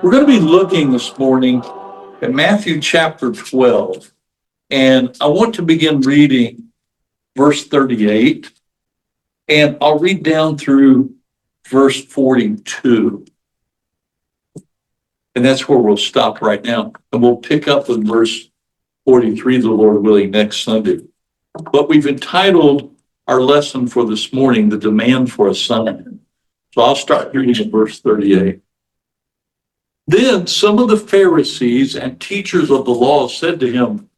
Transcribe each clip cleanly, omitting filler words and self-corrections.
We're going to be looking this morning at Matthew chapter 12, and I want to begin reading verse 38, and I'll read down through verse 42, and that's where we'll stop right now, and we'll pick up with verse 43, the Lord willing, next Sunday. But we've entitled our lesson for this morning, The Demand for a Sign. So I'll start reading at verse 38. Then some of the Pharisees and teachers of the law said to him,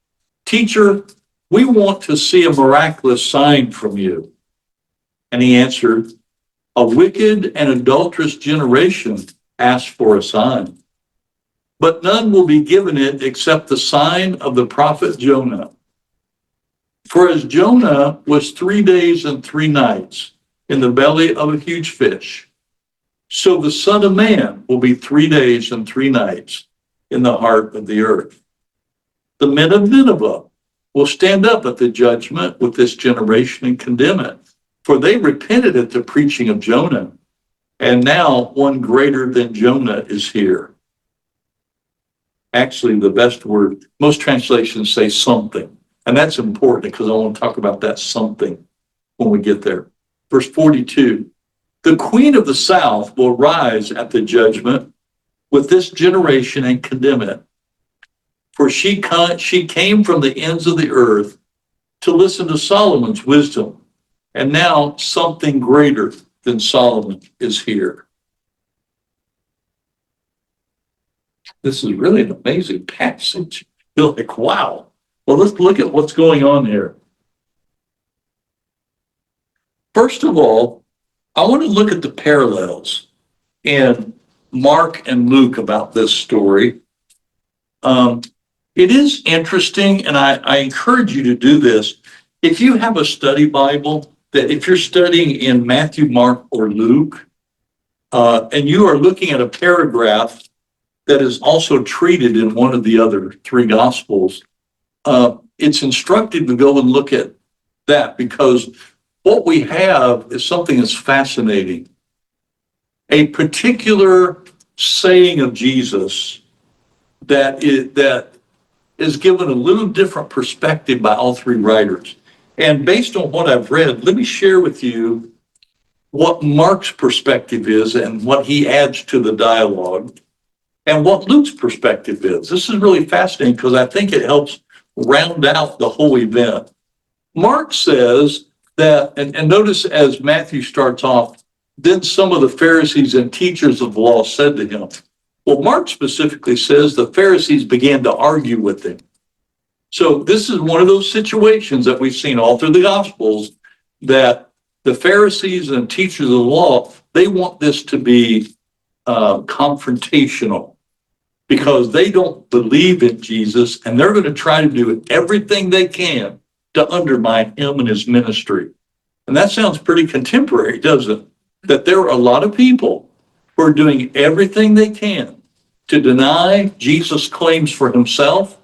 "Teacher, we want to see a miraculous sign from you." And he answered, "A wicked and adulterous generation asks for a sign, but none will be given it except the sign of the prophet Jonah. For as Jonah was 3 days and 3 nights in the belly of a huge fish, so the Son of Man will be 3 days and 3 nights in the heart of the earth. The men of Nineveh will stand up at the judgment with this generation and condemn it, for they repented at the preaching of Jonah, and now one greater than Jonah is here." Actually, the best word, most translations say something, and that's important because I want to talk about that something when we get there. Verse 42. "The Queen of the South will rise at the judgment with this generation and condemn it. For she came from the ends of the earth to listen to Solomon's wisdom, and now something greater than Solomon is here." This is really an amazing passage. You're like, wow. Well, let's look at what's going on here. First of all, I want to look at the parallels in Mark and Luke about this story. It is interesting, and I encourage you to do this. If you have a study Bible, that if you're studying in Matthew, Mark, or Luke, and you are looking at a paragraph that is also treated in one of the other three Gospels, it's instructive to go and look at that, because what we have is something that's fascinating. A particular saying of Jesus that is given a little different perspective by all three writers. And based on what I've read, let me share with you what Mark's perspective is and what he adds to the dialogue, and what Luke's perspective is. This is really fascinating because I think it helps round out the whole event. Mark says that, and notice as Matthew starts off, then some of the Pharisees and teachers of the law said to him. Well, Mark specifically says the Pharisees began to argue with him. So this is one of those situations that we've seen all through the Gospels, that the Pharisees and teachers of the law, they want this to be confrontational, because they don't believe in Jesus, and they're going to try to do everything they can to undermine him and his ministry. And that sounds pretty contemporary, doesn't it? That there are a lot of people who are doing everything they can to deny Jesus' claims for himself,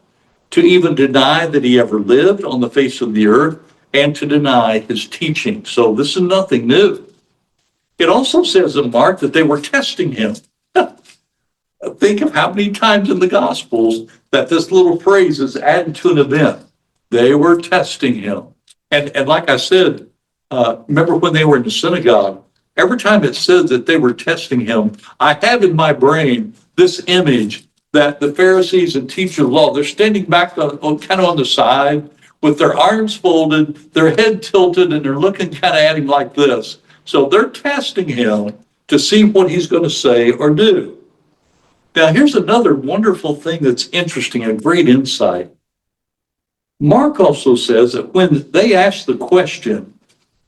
to even deny that he ever lived on the face of the earth, and to deny his teaching. So this is nothing new. It also says in Mark that they were testing him. Think of how many times in the Gospels that this little phrase is added to an event. They were testing him. And like I said, remember when they were in the synagogue, every time it says that they were testing him, I have in my brain this image that the Pharisees and teachers of law, they're standing back kind of on the side with their arms folded, their head tilted, and they're looking kind of at him like this. So they're testing him to see what he's going to say or do. Now, here's another wonderful thing that's interesting, a great insight. Mark also says that when they asked the question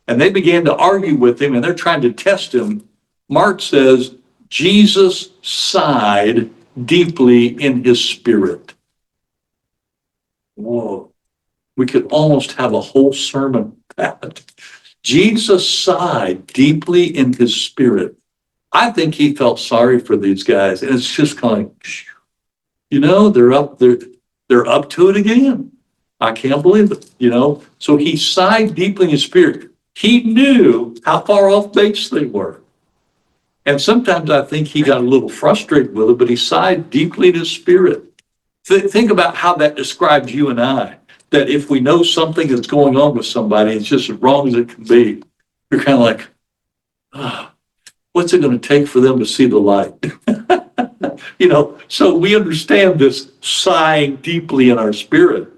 and they began to argue with him and they're trying to test him, Mark says Jesus sighed deeply in his spirit. Whoa, we could almost have a whole sermon about it. Jesus sighed deeply in his spirit. I think he felt sorry for these guys, and it's just kind of like, they're up to it again. I can't believe it, So he sighed deeply in his spirit. He knew how far off base they were. And sometimes I think he got a little frustrated with it, but he sighed deeply in his spirit. Think about how that describes you and I, that if we know something that's going on with somebody, it's just as wrong as it can be. You're kind of like, oh, what's it going to take for them to see the light? So we understand this sighing deeply in our spirit.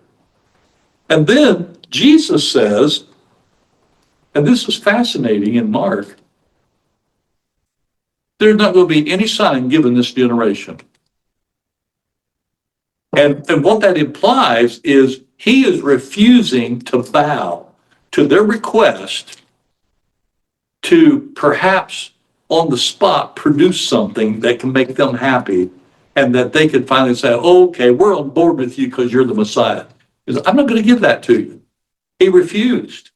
And then Jesus says, and this is fascinating in Mark, there's not going to be any sign given this generation. And what that implies is he is refusing to bow to their request to perhaps on the spot produce something that can make them happy and that they can finally say, oh, okay, we're on board with you because you're the Messiah. He said, I'm not going to give that to you. He refused.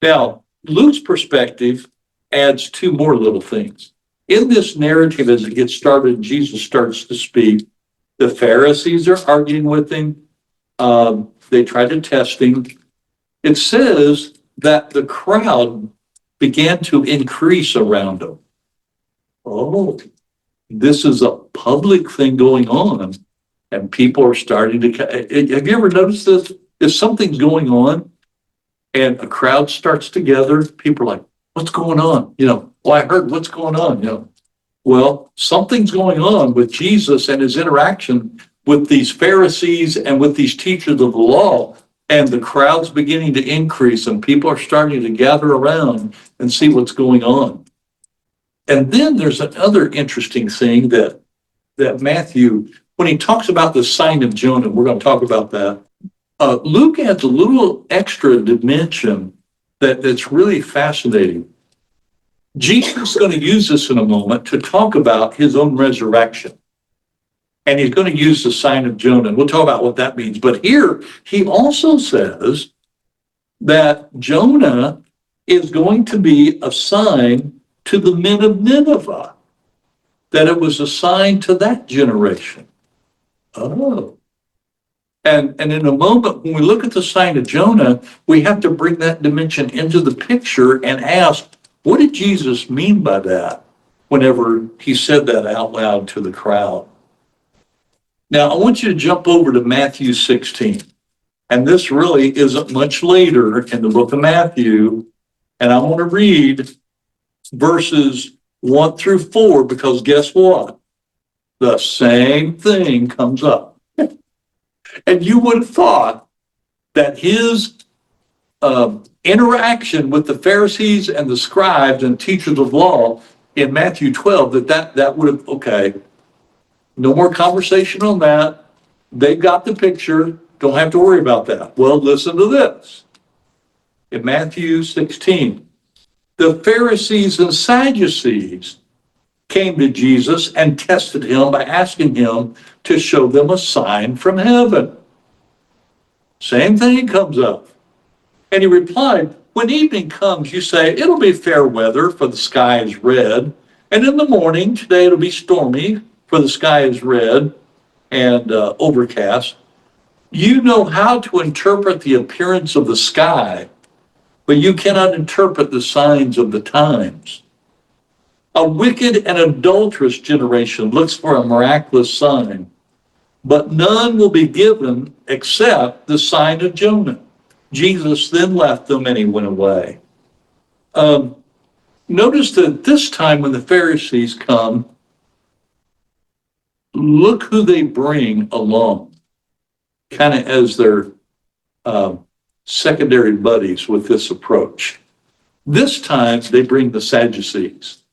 Now, Luke's perspective adds two more little things. In this narrative, as it gets started, Jesus starts to speak. The Pharisees are arguing with him. They try to test him. It says that the crowd began to increase around him. Oh, this is a public thing going on, and people are starting to. Have you ever noticed this? If something's going on and a crowd starts together, people are like, what's going on? Well, I heard what's going on, Well, something's going on with Jesus and his interaction with these Pharisees and with these teachers of the law, and the crowd's beginning to increase and people are starting to gather around and see what's going on. And then there's another interesting thing that Matthew, when he talks about the sign of Jonah, we're going to talk about that. Luke adds a little extra dimension that's really fascinating. Jesus is going to use this in a moment to talk about his own resurrection. And he's going to use the sign of Jonah. And we'll talk about what that means. But here, he also says that Jonah is going to be a sign to the men of Nineveh, that it was a sign to that generation. Oh. And in a moment, when we look at the sign of Jonah, we have to bring that dimension into the picture and ask, what did Jesus mean by that whenever he said that out loud to the crowd? Now, I want you to jump over to Matthew 16. And this really isn't much later in the book of Matthew. And I want to read verses 1 through 4, because guess what? The same thing comes up. And you would have thought that his interaction with the Pharisees and the scribes and teachers of law in Matthew 12, that would have, okay, no more conversation on that. They got the picture. Don't have to worry about that. Well, listen to this. In Matthew 16, the Pharisees and Sadducees came to Jesus and tested him by asking him to show them a sign from heaven. Same thing comes up. And he replied, when evening comes, you say, it'll be fair weather, for the sky is red. And in the morning, today it'll be stormy, for the sky is red and overcast. You know how to interpret the appearance of the sky, but you cannot interpret the signs of the times. A wicked and adulterous generation looks for a miraculous sign, but none will be given except the sign of Jonah. Jesus then left them and he went away. Notice that this time when the Pharisees come, look who they bring along, kind of as their secondary buddies with this approach. This time they bring the Sadducees.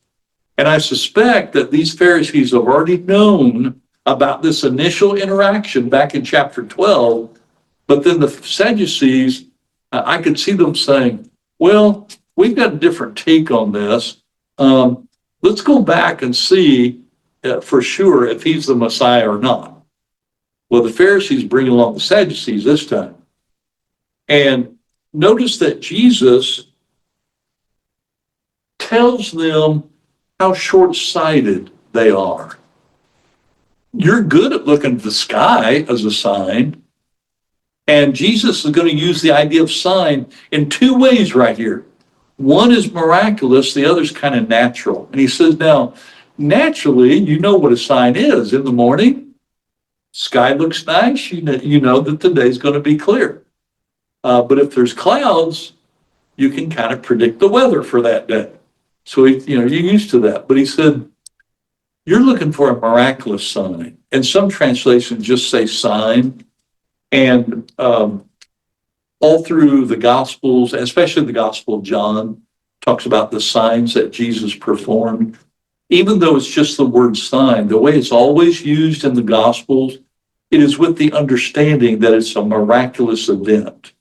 And I suspect that these Pharisees have already known about this initial interaction back in chapter 12, but then the Sadducees, I could see them saying, well, we've got a different take on this. Let's go back and see for sure if he's the Messiah or not. Well, the Pharisees bring along the Sadducees this time. And notice that Jesus tells them how short-sighted they are. You're good at looking at the sky as a sign. And Jesus is going to use the idea of sign in two ways right here. One is miraculous, the other's kind of natural. And he says, now, naturally, you know what a sign is. In the morning, sky looks nice, you know that the day's going to be clear. But if there's clouds, you can kind of predict the weather for that day. So, you're used to that. But he said, you're looking for a miraculous sign. And some translations just say sign. And all through the Gospels, especially the Gospel of John, talks about the signs that Jesus performed. Even though it's just the word sign, the way it's always used in the Gospels, it is with the understanding that it's a miraculous event,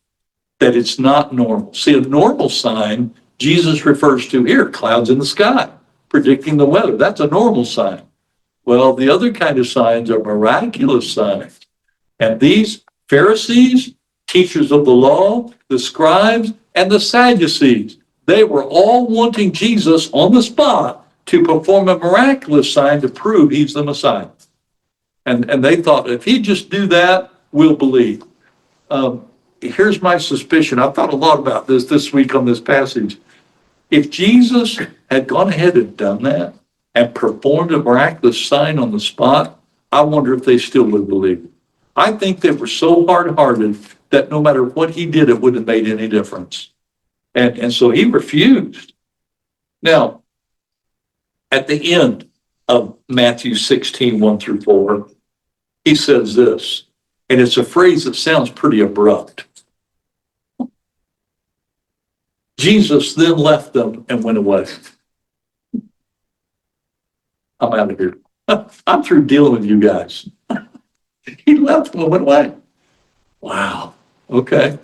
that it's not normal. See, a normal sign, Jesus refers to here, clouds in the sky, predicting the weather. That's a normal sign. Well, the other kind of signs are miraculous signs. And these Pharisees, teachers of the law, the scribes, and the Sadducees, they were all wanting Jesus on the spot to perform a miraculous sign to prove he's the Messiah. And they thought, if he just do that, we'll believe. Here's my suspicion. I've thought a lot about this week on this passage. If Jesus had gone ahead and done that and performed a miraculous sign on the spot, I wonder if they still would believe it. I think they were so hard-hearted that no matter what he did, it wouldn't have made any difference. And so he refused. Now, at the end of Matthew 16, 1 through 4, he says this, and it's a phrase that sounds pretty abrupt. Jesus then left them and went away. I'm out of here. I'm through dealing with you guys. He left them and went away. Wow. Okay.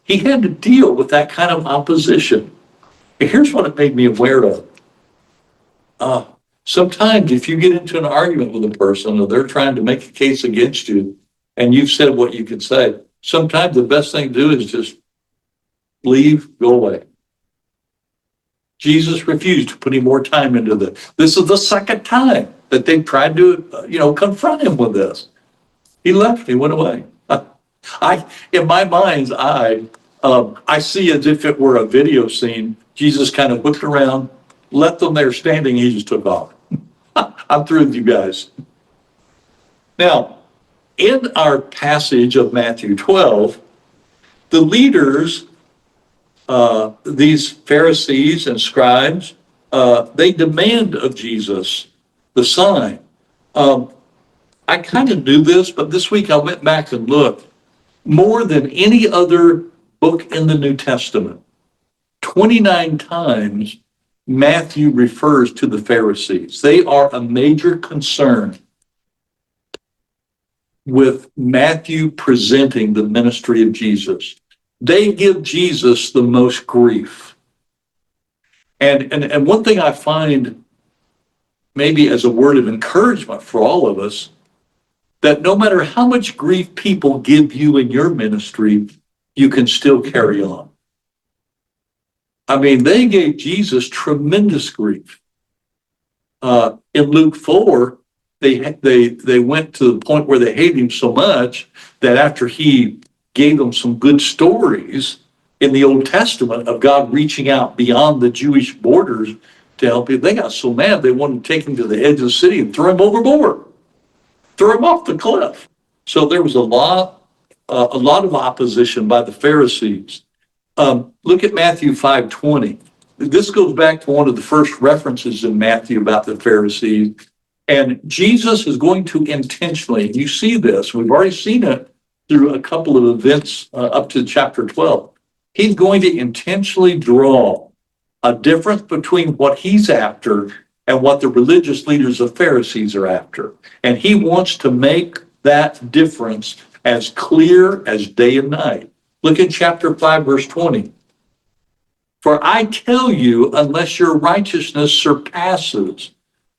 He had to deal with that kind of opposition. And here's what it made me aware of. Sometimes if you get into an argument with a person or they're trying to make a case against you and you've said what you can say, sometimes the best thing to do is just leave, go away. Jesus refused to put any more time into this. This is the second time that they've tried to, confront him with this. He left, he went away. In my mind's eye, I see as if it were a video scene. Jesus kind of whipped around, left them there standing, he just took off. I'm through with you guys. Now, in our passage of Matthew 12, the leaders, these Pharisees and scribes, they demand of Jesus the sign. I kind of knew this, but this week I went back and looked. More than any other book in the New Testament, 29 times Matthew refers to the Pharisees. They are a major concern with Matthew presenting the ministry of Jesus. They give Jesus the most grief. And one thing I find maybe as a word of encouragement for all of us, that no matter how much grief people give you in your ministry, you can still carry on. I mean, they gave Jesus tremendous grief. In Luke 4, they went to the point where they hated him so much that after he gave them some good stories in the Old Testament of God reaching out beyond the Jewish borders to help people, they got so mad they wanted to take him to the edge of the city and throw him overboard. Throw him off the cliff. So there was a lot of opposition by the Pharisees. Look at Matthew 5:20. This goes back to one of the first references in Matthew about the Pharisees. And Jesus is going to intentionally, you see this, we've already seen it through a couple of events up to chapter 12. He's going to intentionally draw a difference between what he's after and what the religious leaders of Pharisees are after. And he wants to make that difference as clear as day and night. Look at chapter 5, verse 20. For I tell you, unless your righteousness surpasses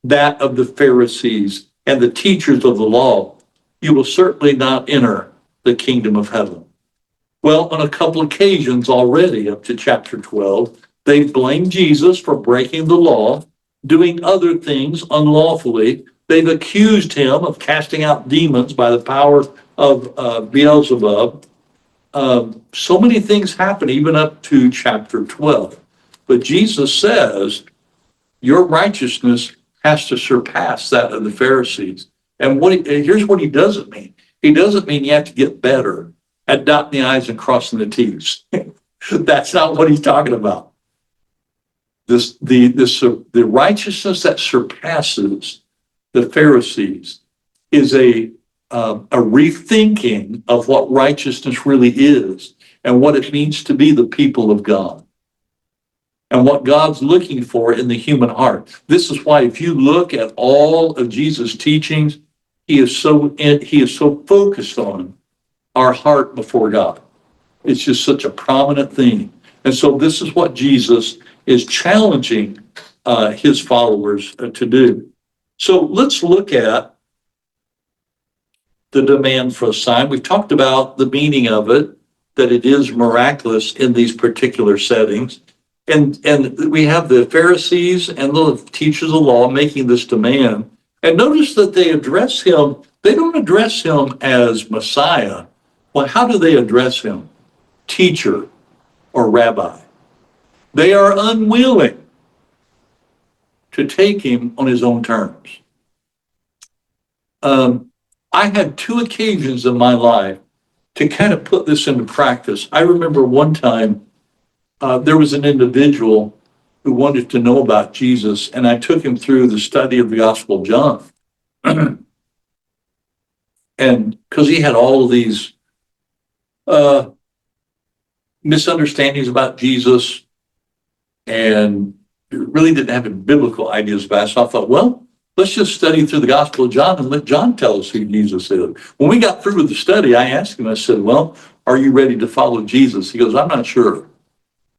that of the Pharisees and the teachers of the law, you will certainly not enter the kingdom of heaven. Well, on a couple occasions already up to chapter 12, they blamed Jesus for breaking the law, doing other things unlawfully. They've accused him of casting out demons by the power of Beelzebub. So many things happen even up to chapter 12. But Jesus says, your righteousness has to surpass that of the Pharisees. And here's what he doesn't mean. He doesn't mean you have to get better at dotting the I's and crossing the T's. That's not what he's talking about. The righteousness that surpasses the Pharisees is a rethinking of what righteousness really is and what it means to be the people of God and what God's looking for in the human heart. This is why if you look at all of Jesus' teachings, he is so focused on our heart before God. It's just such a prominent theme. And so this is what Jesus is challenging his followers to do. So let's look at the demand for a sign. We've talked about the meaning of it, that it is miraculous in these particular settings. And we have the Pharisees and the teachers of the law making this demand. And notice that they address him, they don't address him as Messiah. Well, how do they address him? Teacher or rabbi. They are unwilling to take him on his own terms. I had two occasions in my life to kind of put this into practice. I remember one time there was an individual who wanted to know about Jesus, and I took him through the study of the Gospel of John. And because he had all of these misunderstandings about Jesus and really didn't have any biblical ideas about it. So I thought, well, let's just study through the Gospel of John and let John tell us who Jesus is. When we got through with the study, I asked him, I said, well, are you ready to follow Jesus? He goes, I'm not sure.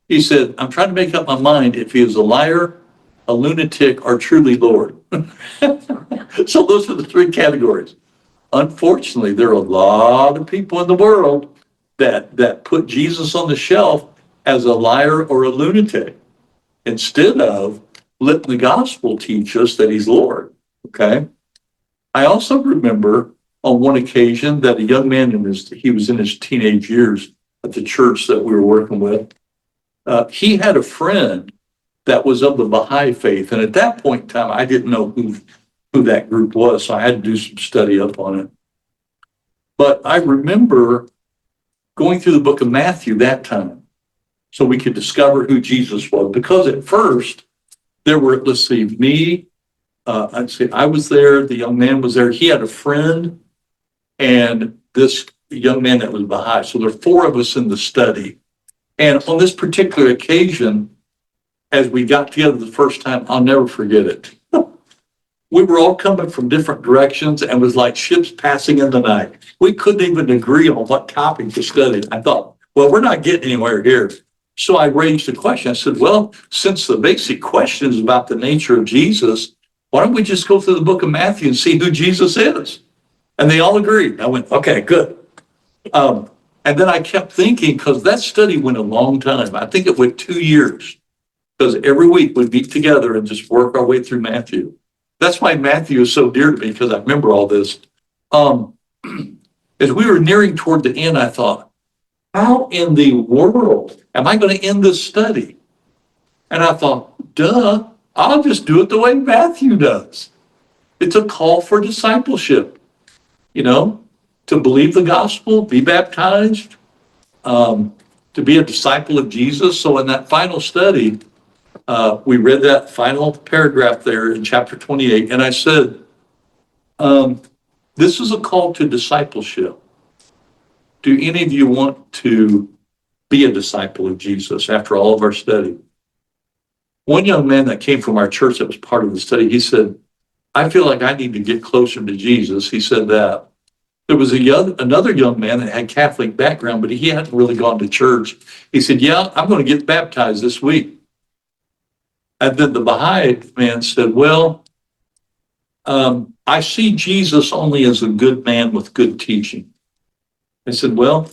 He said, I'm trying to make up my mind if he is a liar, a lunatic, or truly Lord. So those are the three categories. Unfortunately, there are a lot of people in the world that put Jesus on the shelf as a liar or a lunatic instead of letting the gospel teach us that he's Lord. Okay. I also remember on one occasion that a young man he was in his teenage years at the church that we were working with. He had a friend that was of the Baha'i faith. And at that point in time, I didn't know who that group was. So I had to do some study up on it. But I remember going through the book of Matthew that time so we could discover who Jesus was. Because at first there were, let's see, me, I'd say I was there, the young man was there, he had a friend, and this young man that was Baha'i. So there are four of us in the study. And on this particular occasion, as we got together the first time, I'll never forget it. We were all coming from different directions and it was like ships passing in the night. We couldn't even agree on what topic to study. I thought, well, we're not getting anywhere here. So I raised a question. I said, well, since the basic question is about the nature of Jesus, why don't we just go through the book of Matthew and see who Jesus is? And they all agreed. I went, okay, good. And then I kept thinking, because that study went a long time. I think it went 2 years, because every week we'd meet together and just work our way through Matthew. That's why Matthew is so dear to me, because I remember all this. As we were nearing toward the end, I thought, how in the world am I going to end this study? And I thought, duh, I'll just do it the way Matthew does. It's a call for discipleship, to believe the gospel, be baptized, to be a disciple of Jesus. So in that final study, we read that final paragraph there in chapter 28, and I said, this is a call to discipleship. Do any of you want to be a disciple of Jesus after all of our study? One young man that came from our church that was part of the study, he said, I feel like I need to get closer to Jesus. He said that. There was another young man that had Catholic background, but he hadn't really gone to church. He said, yeah, I'm going to get baptized this week. And then the Baha'i man said, well, I see Jesus only as a good man with good teaching. I said, well,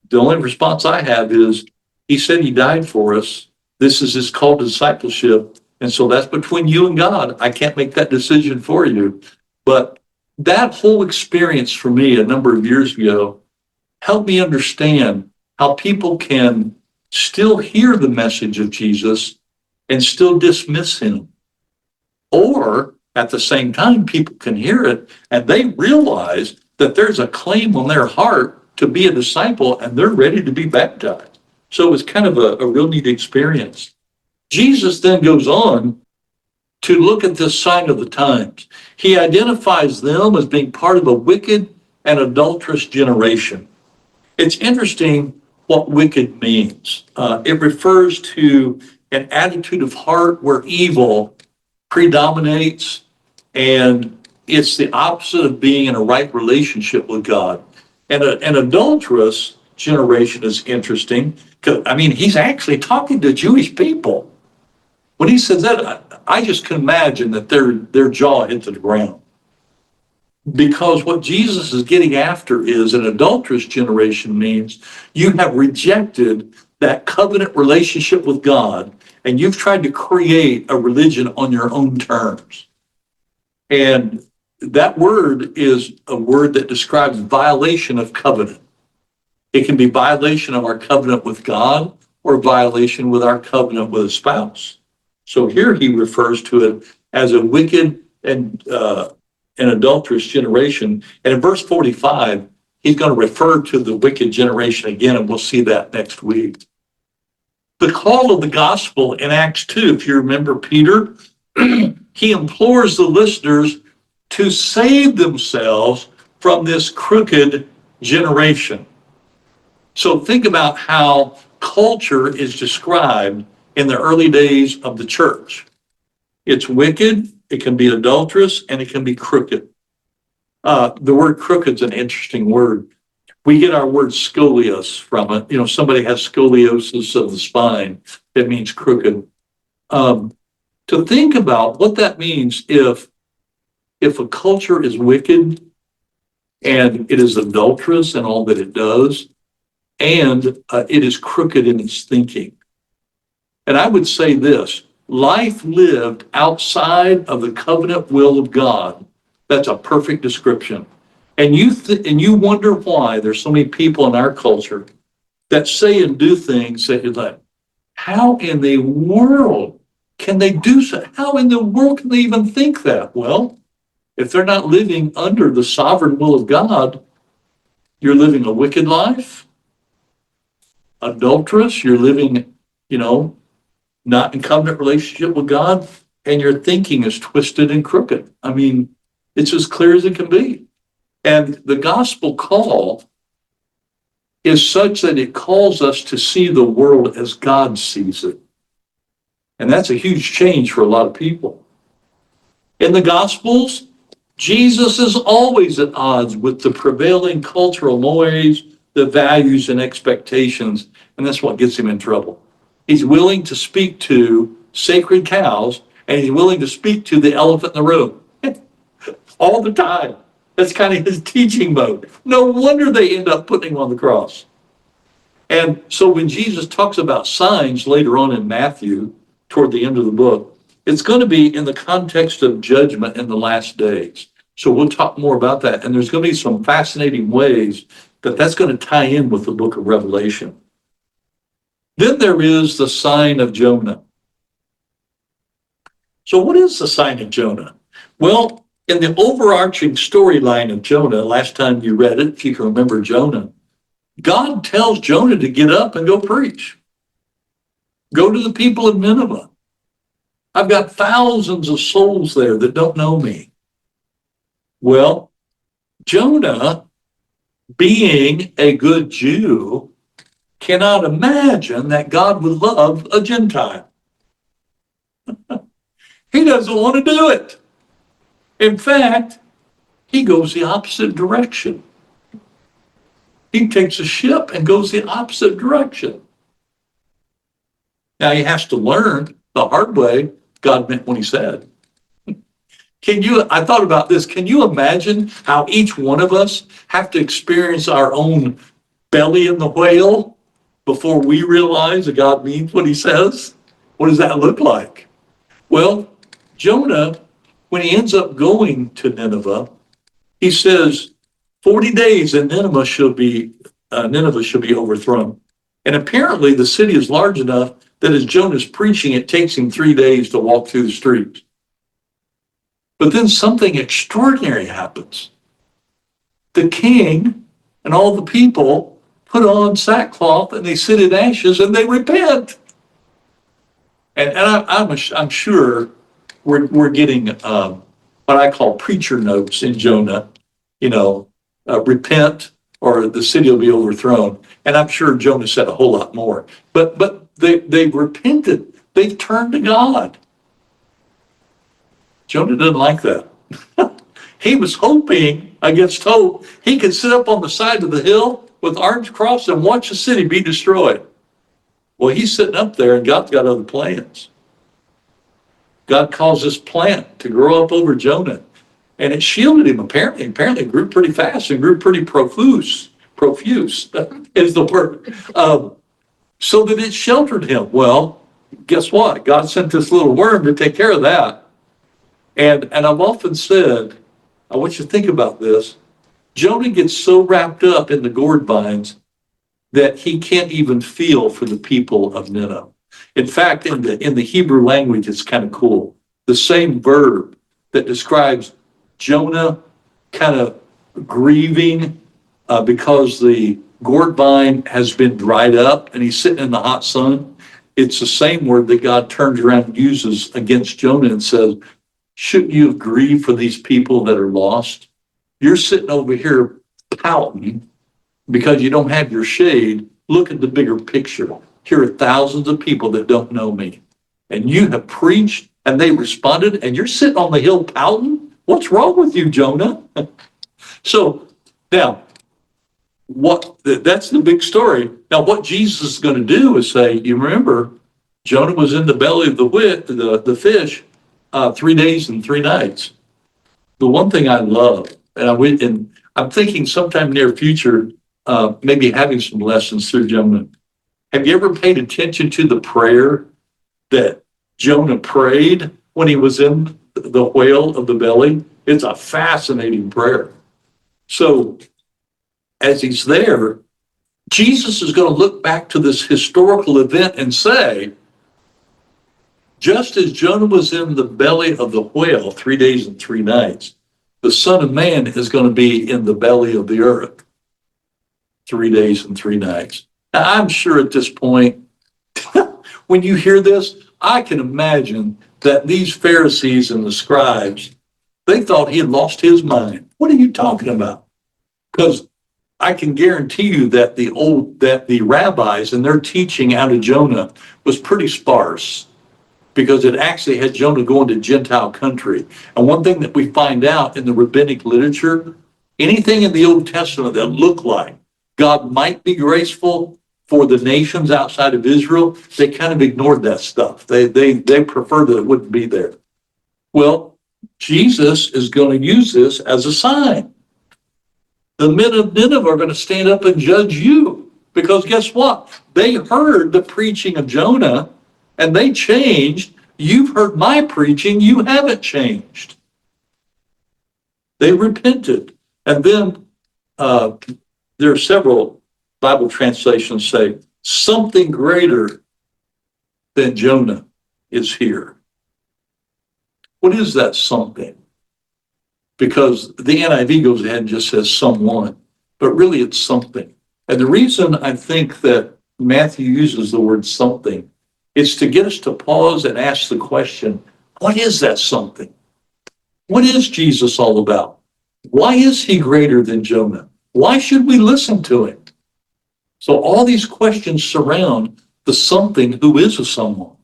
the only response I have is, he said he died for us. This is his call to discipleship. And so that's between you and God. I can't make that decision for you. But that whole experience for me a number of years ago helped me understand how people can still hear the message of Jesus and still dismiss him. Or at the same time, people can hear it and they realize that there's a claim on their heart to be a disciple and they're ready to be baptized. So it's kind of a real neat experience. Jesus then goes on to look at this sign of the times. He identifies them as being part of a wicked and adulterous generation. It's interesting what wicked means. It refers to an attitude of heart where evil predominates, and it's the opposite of being in a right relationship with God. And an adulterous generation is interesting because, I mean, he's actually talking to Jewish people. When he says that, I just can imagine that their jaw hit the ground. Because what Jesus is getting after is an adulterous generation means you have rejected that covenant relationship with God and you've tried to create a religion on your own terms. And that word is a word that describes violation of covenant. It can be violation of our covenant with God or violation with our covenant with a spouse. So here he refers to it as a wicked and an adulterous generation. And in verse 45, he's going to refer to the wicked generation again, and we'll see that next week. The call of the gospel in Acts 2, if you remember Peter, he implores the listeners to save themselves from this crooked generation. So think about how culture is described in the early days of the church. It's wicked, it can be adulterous, and it can be crooked. The word crooked is an interesting word. We get our word scoliosis from it. You know, somebody has scoliosis of the spine. It means crooked. To think about what that means if a culture is wicked and it is adulterous in all that it does, and it is crooked in its thinking. And I would say this, life lived outside of the covenant will of God, that's a perfect description. And you wonder why there's so many people in our culture that say and do things that you're like, how in the world can they do so? How in the world can they even think that? Well, if they're not living under the sovereign will of God, you're living a wicked life, adulterous, you're living, not in covenant relationship with God, and your thinking is twisted and crooked. I mean, it's as clear as it can be. And the gospel call is such that it calls us to see the world as God sees it. And that's a huge change for a lot of people. In the gospels, Jesus is always at odds with the prevailing cultural mores, the values and expectations, and that's what gets him in trouble. He's willing to speak to sacred cows, and he's willing to speak to the elephant in the room all the time. That's kind of his teaching mode. No wonder they end up putting him on the cross. And so when Jesus talks about signs later on in Matthew, toward the end of the book, it's going to be in the context of judgment in the last days. So we'll talk more about that. And there's going to be some fascinating ways that that's going to tie in with the book of Revelation. Then there is the sign of Jonah. So what is the sign of Jonah? Well, in the overarching storyline of Jonah, last time you read it, if you can remember Jonah, God tells Jonah to get up and go preach. Go to the people of Nineveh. I've got thousands of souls there that don't know me. Well, Jonah, being a good Jew, cannot imagine that God would love a Gentile. He doesn't want to do it. In fact, he goes the opposite direction. He takes a ship and goes the opposite direction. Now he has to learn the hard way God meant what he said. I thought about this. Can you imagine how each one of us have to experience our own belly in the whale before we realize that God means what he says? What does that look like? Well, Jonah, when he ends up going to Nineveh, he says, 40 days and Nineveh should be overthrown. And apparently the city is large enough that as Jonah's preaching, it takes him 3 days to walk through the streets. But then something extraordinary happens. The king and all the people put on sackcloth and they sit in ashes and they repent. And I'm sure we're getting what I call preacher notes in Jonah, repent or the city will be overthrown. And I'm sure Jonah said a whole lot more. But they repented. They turned to God. Jonah didn't like that. He was hoping against hope he could sit up on the side of the hill with arms crossed and watch the city be destroyed. Well, he's sitting up there and God's got other plans. God caused this plant to grow up over Jonah, and it shielded him. Apparently it grew pretty fast and grew pretty profuse is the word, so that it sheltered him. Well, guess what? God sent this little worm to take care of that. And I've often said, I want you to think about this. Jonah gets so wrapped up in the gourd vines that he can't even feel for the people of Nineveh. In fact, in the Hebrew language, it's kind of cool. The same verb that describes Jonah kind of grieving because the gourd vine has been dried up and he's sitting in the hot sun. It's the same word that God turns around and uses against Jonah and says, shouldn't you have grieved for these people that are lost? You're sitting over here pouting because you don't have your shade. Look at the bigger picture. Here are thousands of people that don't know me. And you have preached and they responded and you're sitting on the hill pouting? What's wrong with you, Jonah? So now, that's the big story. Now, what Jesus is going to do is say, you remember, Jonah was in the belly of the fish 3 days and 3 nights. The one thing I love, and I'm thinking sometime near future, maybe having some lessons through Jonah. Have you ever paid attention to the prayer that Jonah prayed when he was in the whale of the belly? It's a fascinating prayer. So as he's there, Jesus is going to look back to this historical event and say, just as Jonah was in the belly of the whale 3 days and 3 nights, the Son of Man is going to be in the belly of the earth 3 days and 3 nights. Now, I'm sure at this point, when you hear this, I can imagine that these Pharisees and the scribes, they thought he had lost his mind. What are you talking about? Because I can guarantee you that the rabbis and their teaching out of Jonah was pretty sparse, because it actually had Jonah going to Gentile country. And one thing that we find out in the rabbinic literature, anything in the Old Testament that looked like God might be graceful for the nations outside of Israel, they kind of ignored that stuff. They preferred that it wouldn't be there. Well, Jesus is going to use this as a sign. The men of Nineveh are going to stand up and judge you, because guess what? They heard the preaching of Jonah and they changed. You've heard my preaching, you haven't changed. They repented. And then there are several Bible translations say something greater than Jonah is here. What is that something? Because the NIV goes ahead and just says someone, but really it's something. And the reason I think that Matthew uses the word something is to get us to pause and ask the question, what is that something? What is Jesus all about? Why is he greater than Jonah? Why should we listen to him? So all these questions surround the something who is a someone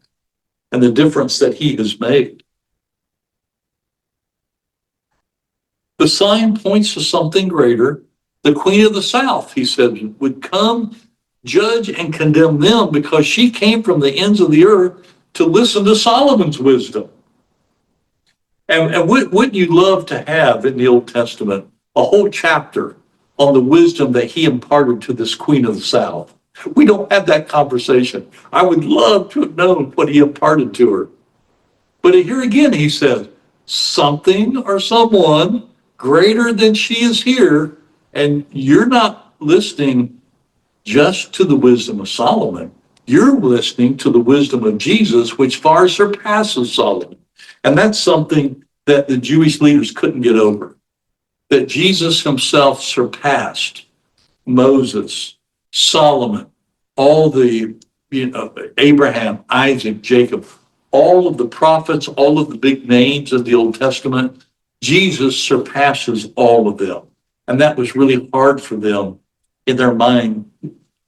and the difference that he has made. The sign points to something greater. The Queen of the South, he said, would come, judge, and condemn them because she came from the ends of the earth to listen to Solomon's wisdom. And wouldn't you love to have in the Old Testament a whole chapter on the wisdom that he imparted to this Queen of the South? We don't have that conversation. I would love to have known what he imparted to her. But here again, he says, something or someone greater than she is here, and you're not listening just to the wisdom of Solomon. You're listening to the wisdom of Jesus, which far surpasses Solomon. And that's something that the Jewish leaders couldn't get over, that Jesus himself surpassed Moses, Solomon, all the, Abraham, Isaac, Jacob, all of the prophets, all of the big names of the Old Testament. Jesus surpasses all of them. And that was really hard for them in their mind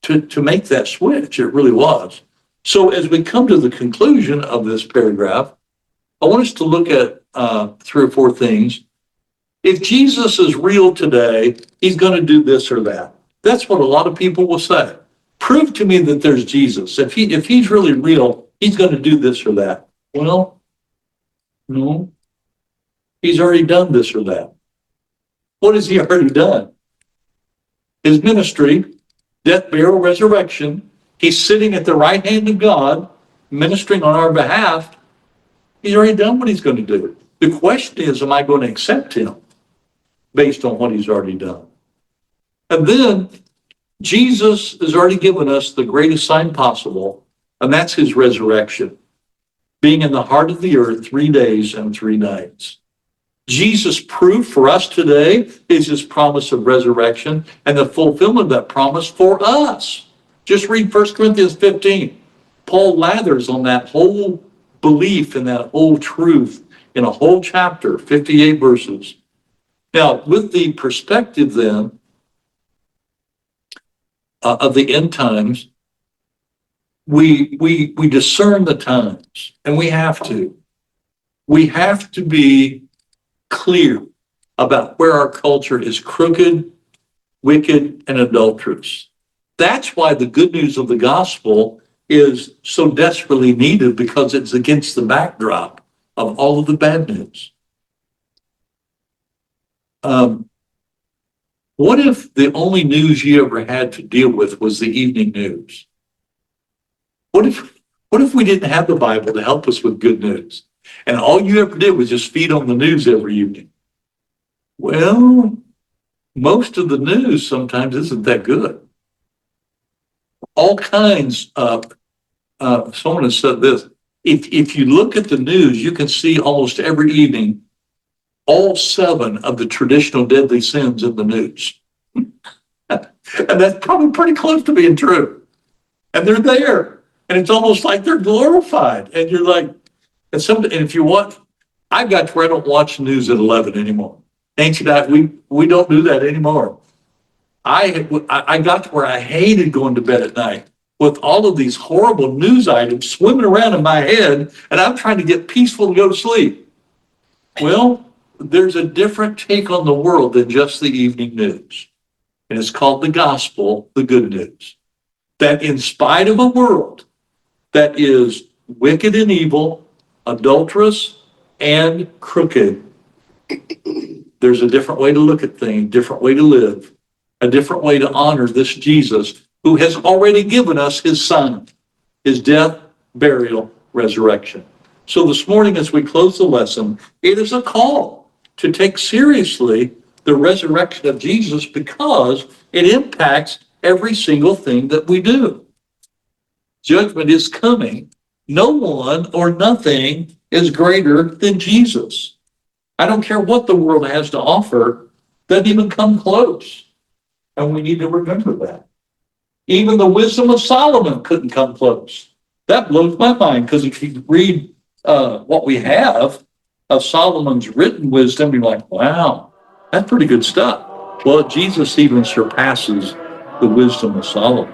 to make that switch. It really was. So as we come to the conclusion of this paragraph, I want us to look at 3 or 4 things. If Jesus is real today, he's going to do this or that. That's what a lot of people will say. Prove to me that there's Jesus. If he's really real, he's going to do this or that. Well, no. He's already done this or that. What has he already done? His ministry, death, burial, resurrection. He's sitting at the right hand of God, ministering on our behalf. He's already done what he's going to do. The question is, am I going to accept him based on what he's already done? And then Jesus has already given us the greatest sign possible, and that's his resurrection, being in the heart of the earth 3 days and 3 nights. Jesus' proof for us today is his promise of resurrection and the fulfillment of that promise for us. Just read 1 Corinthians 15. Paul lathers on that whole belief and that whole truth in a whole chapter, 58 verses. Now, with the perspective then of the end times, we discern the times, and we have to. We have to be clear about where our culture is crooked, wicked, and adulterous. That's why the good news of the gospel is so desperately needed, because it's against the backdrop of all of the bad news. What if the only news you ever had to deal with was the evening news? What if we didn't have the Bible to help us with good news, and all you ever did was just feed on the news every evening? Well, most of the news sometimes isn't that good. All kinds of, someone has said this, if you look at the news, you can see almost every evening all 7 of the traditional deadly sins in the news. And that's probably pretty close to being true. And they're there. And it's almost like they're glorified. And you're like, and if you watch, I got to where I don't watch news at 11 anymore. Ancient, we don't do that anymore. I got to where I hated going to bed at night with all of these horrible news items swimming around in my head, and I'm trying to get peaceful and go to sleep. Well, there's a different take on the world than just the evening news. And it's called the gospel, the good news. That in spite of a world that is wicked and evil, adulterous and crooked, there's a different way to look at things, different way to live, a different way to honor this Jesus who has already given us his son, his death, burial, resurrection. So this morning, as we close the lesson, it is a call to take seriously the resurrection of Jesus, because it impacts every single thing that we do. Judgment is coming. No one or nothing is greater than Jesus. I don't care what the world has to offer, doesn't even come close. And we need to remember that. Even the wisdom of Solomon couldn't come close. That blows my mind, because if you read what we have of Solomon's written wisdom, you're like, wow, that's pretty good stuff. Well, Jesus even surpasses the wisdom of Solomon.